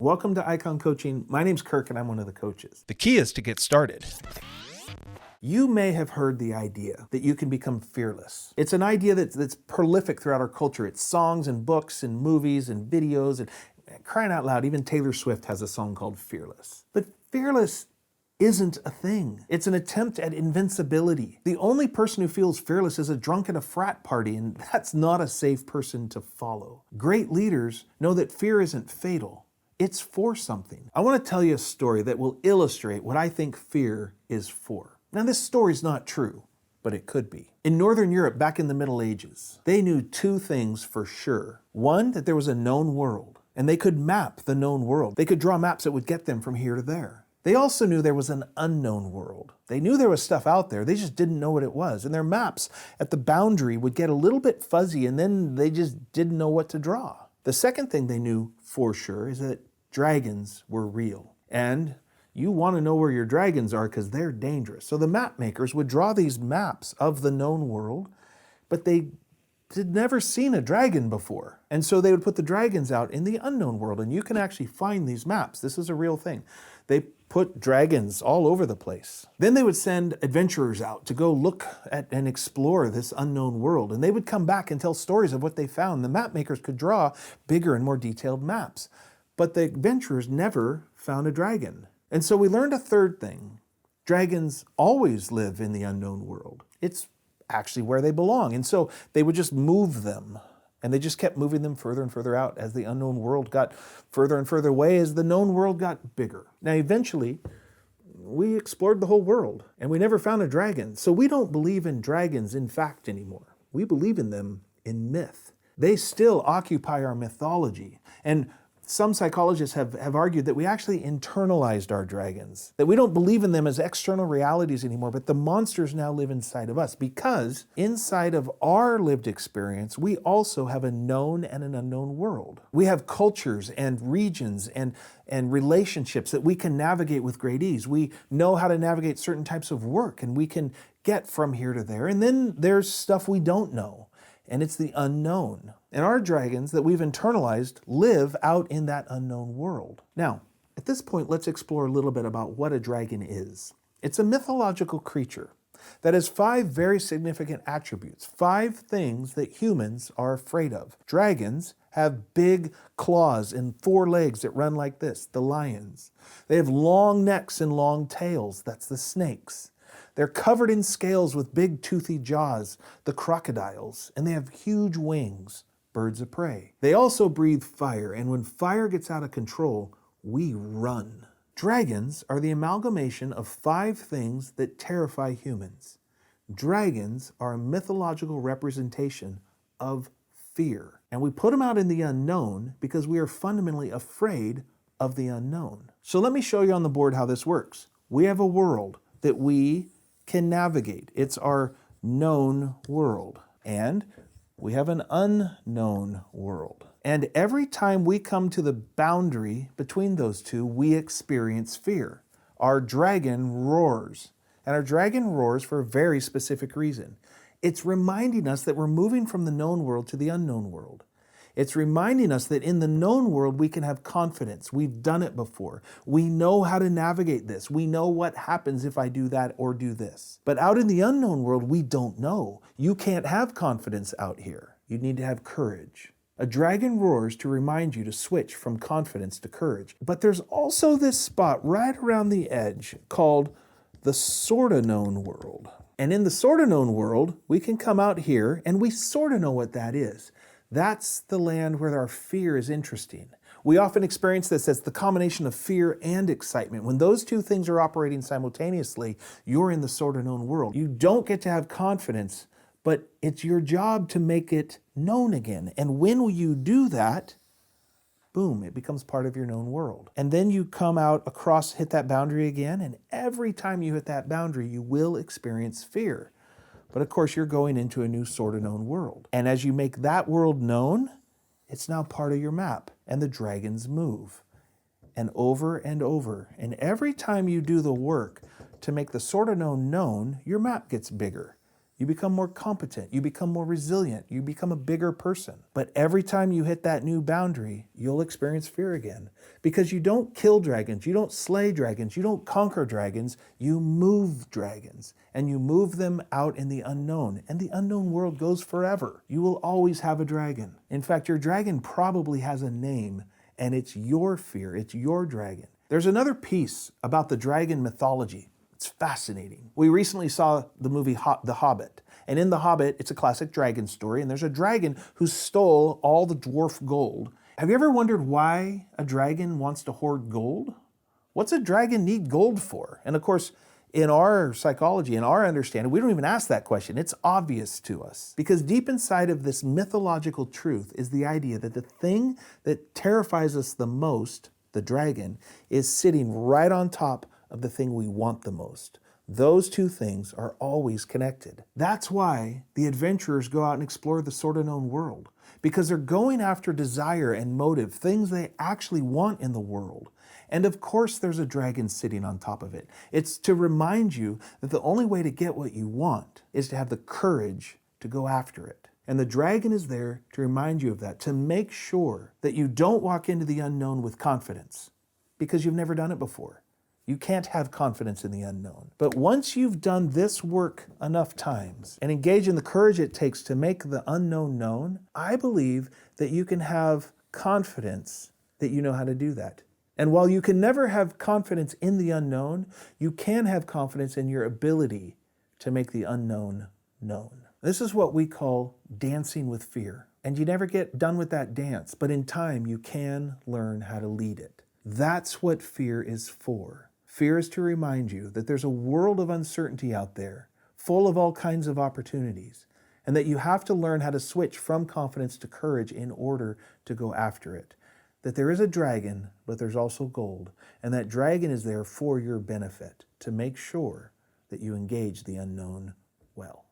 Welcome to Icon Coaching. My name's Kirk and I'm one of the coaches. The key is to get started. You may have heard the idea that you can become fearless. It's an idea that's prolific throughout our culture. It's songs and books and movies and videos and crying out loud, even Taylor Swift has a song called Fearless. But fearless isn't a thing. It's an attempt at invincibility. The only person who feels fearless is a drunk at a frat party, and that's not a safe person to follow. Great leaders know that fear isn't fatal. It's for something. I want to tell you a story that will illustrate what I think fear is for. Now, this story's not true, but it could be. In Northern Europe, back in the Middle Ages, they knew two things for sure. One, that there was a known world, and they could map the known world. They could draw maps that would get them from here to there. They also knew there was an unknown world. They knew there was stuff out there, they just didn't know what it was. And their maps at the boundary would get a little bit fuzzy, and then they just didn't know what to draw. The second thing they knew for sure is that dragons were real. And you want to know where your dragons are because they're dangerous. So the map makers would draw these maps of the known world, but they had never seen a dragon before. And so they would put the dragons out in the unknown world, and you can actually find these maps. This is a real thing. They put dragons all over the place. Then they would send adventurers out to go look at and explore this unknown world, and they would come back and tell stories of what they found. The map makers could draw bigger and more detailed maps. But the adventurers never found a dragon. And so we learned a third thing. Dragons always live in the unknown world. It's actually where they belong. And so they would just move them. And they just kept moving them further and further out as the unknown world got further and further away, as the known world got bigger. Now, eventually, we explored the whole world, and we never found a dragon. So we don't believe in dragons in fact anymore. We believe in them in myth. They still occupy our mythology. And some psychologists have argued that we actually internalized our dragons, that we don't believe in them as external realities anymore, but the monsters now live inside of us, because inside of our lived experience, we also have a known and an unknown world. We have cultures and regions and relationships that we can navigate with great ease. We know how to navigate certain types of work, and we can get from here to there. And then there's stuff we don't know, and it's the unknown. And our dragons that we've internalized live out in that unknown world. Now, at this point, let's explore a little bit about what a dragon is. It's a mythological creature that has 5 very significant attributes, 5 things that humans are afraid of. Dragons have big claws and 4 legs that run like this, the lions. They have long necks and long tails, that's the snakes. They're covered in scales with big toothy jaws, the crocodiles, and they have huge wings, birds of prey. They also breathe fire, and when fire gets out of control, we run. Dragons are the amalgamation of 5 things that terrify humans. Dragons are a mythological representation of fear, and we put them out in the unknown because we are fundamentally afraid of the unknown. So let me show you on the board how this works. We have a world that we can navigate. It's our known world. And we have an unknown world. And every time we come to the boundary between those two, we experience fear. Our dragon roars. And our dragon roars for a very specific reason. It's reminding us that we're moving from the known world to the unknown world. It's reminding us that in the known world, we can have confidence. We've done it before. We know how to navigate this. We know what happens if I do that or do this. But out in the unknown world, we don't know. You can't have confidence out here. You need to have courage. A dragon roars to remind you to switch from confidence to courage. But there's also this spot right around the edge called the sorta known world. And in the sorta known world, we can come out here and we sorta know what that is. That's the land where our fear is interesting. We often experience this as the combination of fear and excitement. When those two things are operating simultaneously, you're in the sorta known world. You don't get to have confidence, but it's your job to make it known again. And when you do that, boom, it becomes part of your known world. And then you come out across, hit that boundary again, and every time you hit that boundary, you will experience fear. But of course, you're going into a new sort of known world. And as you make that world known, it's now part of your map, and the dragons move. And over and over. And every time you do the work to make the sort of known known, your map gets bigger. You become more competent. You become more resilient. You become a bigger person. But every time you hit that new boundary, you'll experience fear again. Because you don't kill dragons. You don't slay dragons. You don't conquer dragons. You move dragons. And you move them out in the unknown. And the unknown world goes forever. You will always have a dragon. In fact, your dragon probably has a name, and it's your fear. It's your dragon. There's another piece about the dragon mythology. It's fascinating. We recently saw the movie The Hobbit. And in The Hobbit, it's a classic dragon story. And there's a dragon who stole all the dwarf gold. Have you ever wondered why a dragon wants to hoard gold? What's a dragon need gold for? And of course, in our psychology, in our understanding, we don't even ask that question. It's obvious to us. Because deep inside of this mythological truth is the idea that the thing that terrifies us the most, the dragon, is sitting right on top of the thing we want the most. Those two things are always connected. That's why the adventurers go out and explore the sort of known world, because they're going after desire and motive, things they actually want in the world. And of course there's a dragon sitting on top of it. It's to remind you that the only way to get what you want is to have the courage to go after it. And the dragon is there to remind you of that, to make sure that you don't walk into the unknown with confidence, because you've never done it before. You can't have confidence in the unknown. But once you've done this work enough times and engage in the courage it takes to make the unknown known, I believe that you can have confidence that you know how to do that. And while you can never have confidence in the unknown, you can have confidence in your ability to make the unknown known. This is what we call dancing with fear. And you never get done with that dance, but in time you can learn how to lead it. That's what fear is for. Fear is to remind you that there's a world of uncertainty out there, full of all kinds of opportunities, and that you have to learn how to switch from confidence to courage in order to go after it. That there is a dragon, but there's also gold, and that dragon is there for your benefit, to make sure that you engage the unknown well.